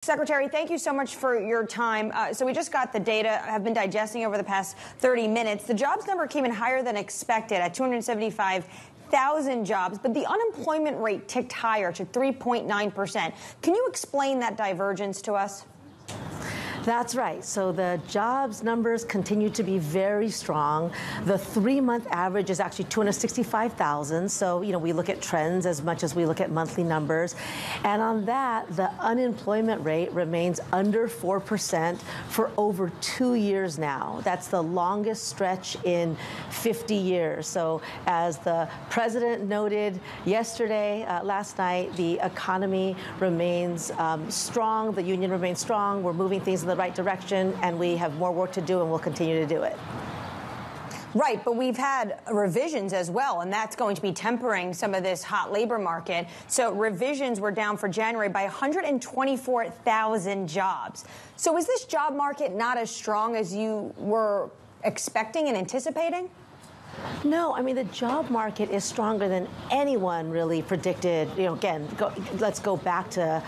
Secretary, thank you so much for your time. So we just got the data, have been digesting over the past 30 minutes. The jobs number came in higher than expected at 275,000 jobs, but the unemployment rate ticked higher to 3.9%. Can you explain that divergence to us? That's right. So the jobs numbers continue to be very strong. The 3-month average is actually 265,000. So, we look at trends as much as we look at monthly numbers. And on that, the unemployment rate remains under 4% for over 2 years now. That's the longest stretch in 50 years. So as the president noted yesterday, last night, the economy remains strong. The union remains strong. We're moving things in the right direction, and we have more work to do, and we'll continue to do it. Right, but we've had revisions as well, and that's going to be tempering some of this hot labor market. So revisions were down for January by 124,000 jobs. So is this job market not as strong as you were expecting and anticipating? No, I mean, the job market is stronger than anyone really predicted. Again, let's go back to,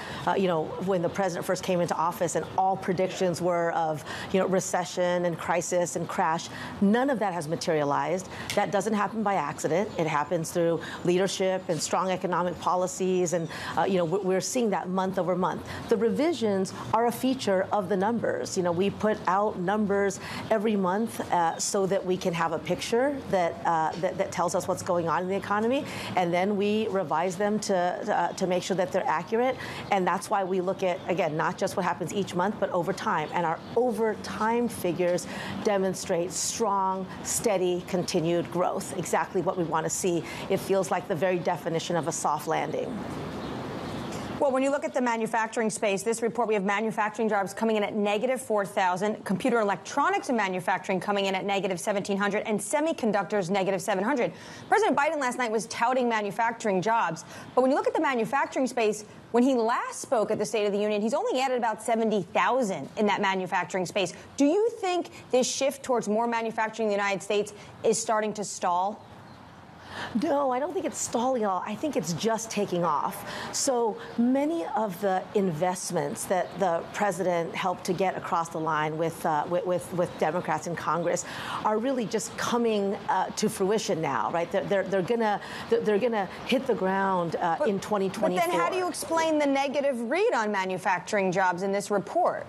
when the president first came into office and all predictions were of, recession and crisis and crash. None of that has materialized. That doesn't happen by accident. It happens through leadership and strong economic policies. And, we're seeing that month over month. The revisions are a feature of the numbers. We put out numbers every month so that we can have a picture that tells us what's going on in the economy, and then we revise them to make sure that they're accurate. And that's why we look at, again, not just what happens each month, but over time. And our over time figures demonstrate strong, steady, continued growth. Exactly what we want to see. It feels like the very definition of a soft landing. Well, when you look at the manufacturing space, this report, we have manufacturing jobs coming in at negative 4,000, computer electronics and manufacturing coming in at negative 1,700, and semiconductors negative 700. President Biden last night was touting manufacturing jobs. But when you look at the manufacturing space, when he last spoke at the State of the Union, he's only added about 70,000 in that manufacturing space. Do you think this shift towards more manufacturing in the United States is starting to stall? No, I don't think it's stalling at all. I think it's just taking off. So many of the investments that the president helped to get across the line with Democrats in Congress are really just coming to fruition now, right? They're gonna hit the ground in 2024. But then, how do you explain the negative read on manufacturing jobs in this report?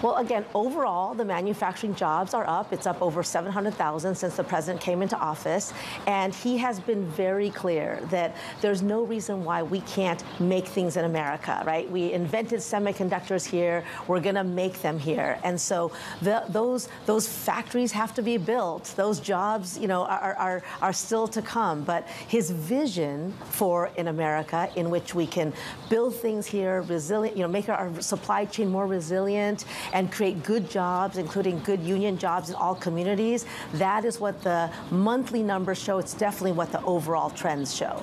Well, again, overall, the manufacturing jobs are up. It's up over 700,000 since the president came into office. And he has been very clear that there's no reason why we can't make things in America, right? We invented semiconductors here. We're going to make them here. And so those factories have to be built. Those jobs, are still to come. But his vision for an America in which we can build things here, resilient, make our supply chain more resilient, and create good jobs, including good union jobs in all communities. That is what the monthly numbers show. It's definitely what the overall trends show.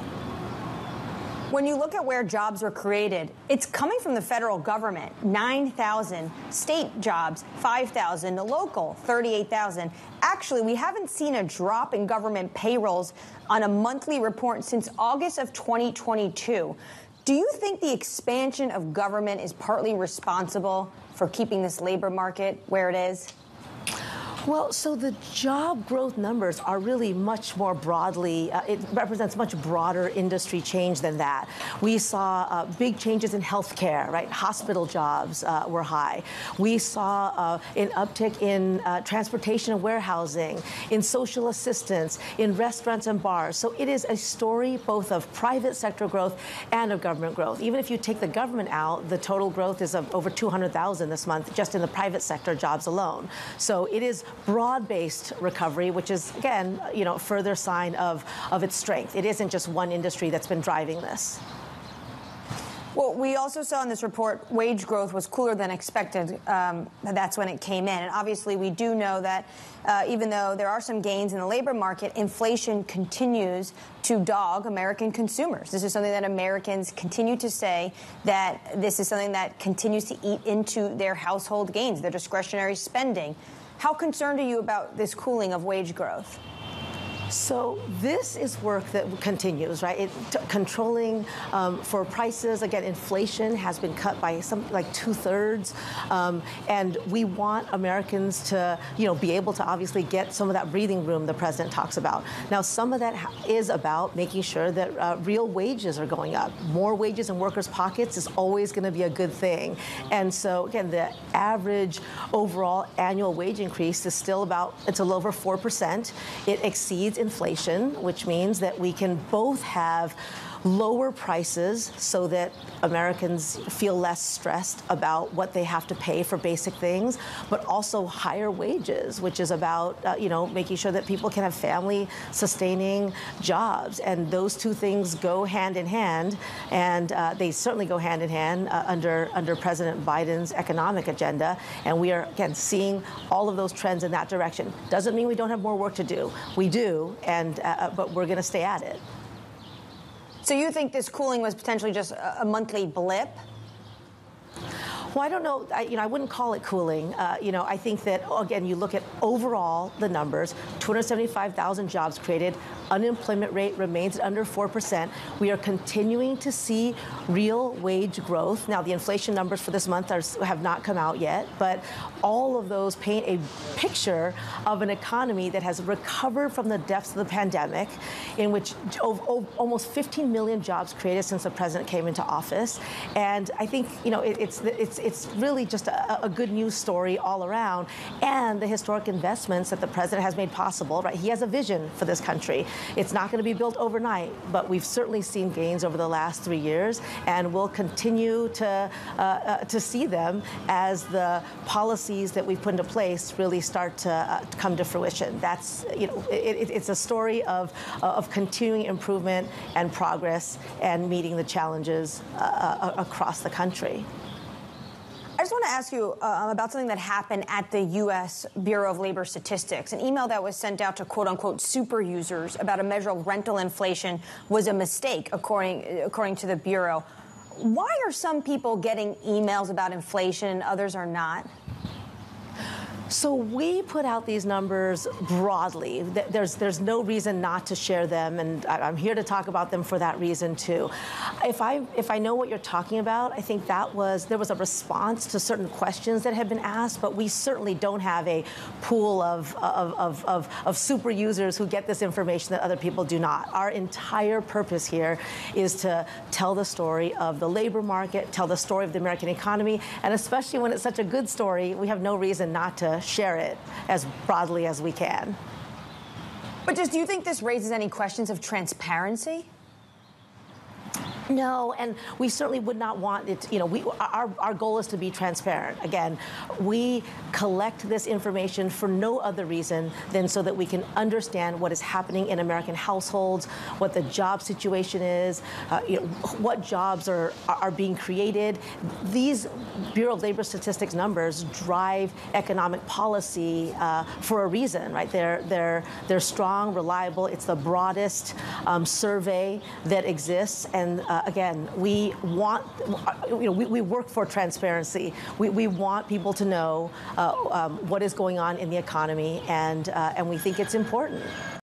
When you look at where jobs were created, it's coming from the federal government, 9,000, state jobs, 5,000, the local, 38,000. Actually, we haven't seen a drop in government payrolls on a monthly report since August of 2022. Do you think the expansion of government is partly responsible for keeping this labor market where it is? Well, so the job growth numbers are really much more broadly, it represents much broader industry change than that. We saw big changes in healthcare, right? Hospital jobs were high. We saw an uptick in transportation and warehousing, in social assistance, in restaurants and bars. So it is a story both of private sector growth and of government growth. Even if you take the government out, the total growth is of over 200,000 this month just in the private sector jobs alone. So it is broad-based recovery, which is, again, further sign of its strength. It isn't just one industry that's been driving this. Well, we also saw in this report wage growth was cooler than expected. That's when it came in. And obviously, we do know that even though there are some gains in the labor market, inflation continues to dog American consumers. This is something that Americans continue to say, that this is something that continues to eat into their household gains, their discretionary spending. How concerned are you about this cooling of wage growth? So this is work that continues, right? Controlling for prices. Again, inflation has been cut by something like 2/3, and we want Americans to, be able to obviously get some of that breathing room the president talks about. Now, some of that is about making sure that real wages are going up. More wages in workers' pockets is always going to be a good thing. And so, again, the average overall annual wage increase is still it's a little over 4%. It exceeds inflation, which means that we can both have lower prices so that Americans feel less stressed about what they have to pay for basic things, but also higher wages, which is about, making sure that people can have family-sustaining jobs. And those two things go hand in hand, and they certainly go hand in hand under President Biden's economic agenda. And we are, again, seeing all of those trends in that direction. Doesn't mean we don't have more work to do. We do, but we're going to stay at it. So you think this cooling was potentially just a monthly blip? Well, I don't know. I wouldn't call it cooling. I think that, again, you look at overall the numbers, 275,000 jobs created. Unemployment rate remains at under 4%. We are continuing to see real wage growth. Now, the inflation numbers for this month have not come out yet, but all of those paint a picture of an economy that has recovered from the depths of the pandemic, in which almost 15 million jobs created since the president came into office. And I think, it's really just a good news story all around, and the historic investments that the president has made possible, right? He has a vision for this country. It's not going to be built overnight, but we've certainly seen gains over the last 3 years, and we'll continue to see them as the policies that we've put into place really start to come to fruition. That's, it's a story of continuing improvement and progress and meeting the challenges across the country. I just want to ask you about something that happened at the U.S. Bureau of Labor Statistics. An email that was sent out to quote-unquote super users about a measure of rental inflation was a mistake, according to the Bureau. Why are some people getting emails about inflation and others are not? So we put out these numbers broadly. There's no reason not to share them, and I'm here to talk about them for that reason too. If I know what you're talking about, I think there was a response to certain questions that have been asked, but we certainly don't have a pool of super users who get this information that other people do not. Our entire purpose here is to tell the story of the labor market, tell the story of the American economy, and especially when it's such a good story, we have no reason not to share it as broadly as we can. But do you think this raises any questions of transparency? No, and we certainly would not want it. Our goal is to be transparent. Again, we collect this information for no other reason than so that we can understand what is happening in American households, what the job situation is, what jobs are being created. These Bureau of Labor Statistics numbers drive economic policy for a reason, right? They're strong, reliable. It's the broadest survey that exists, and again, we want, we work for transparency. We want people to know what is going on in the economy, and we think it's important.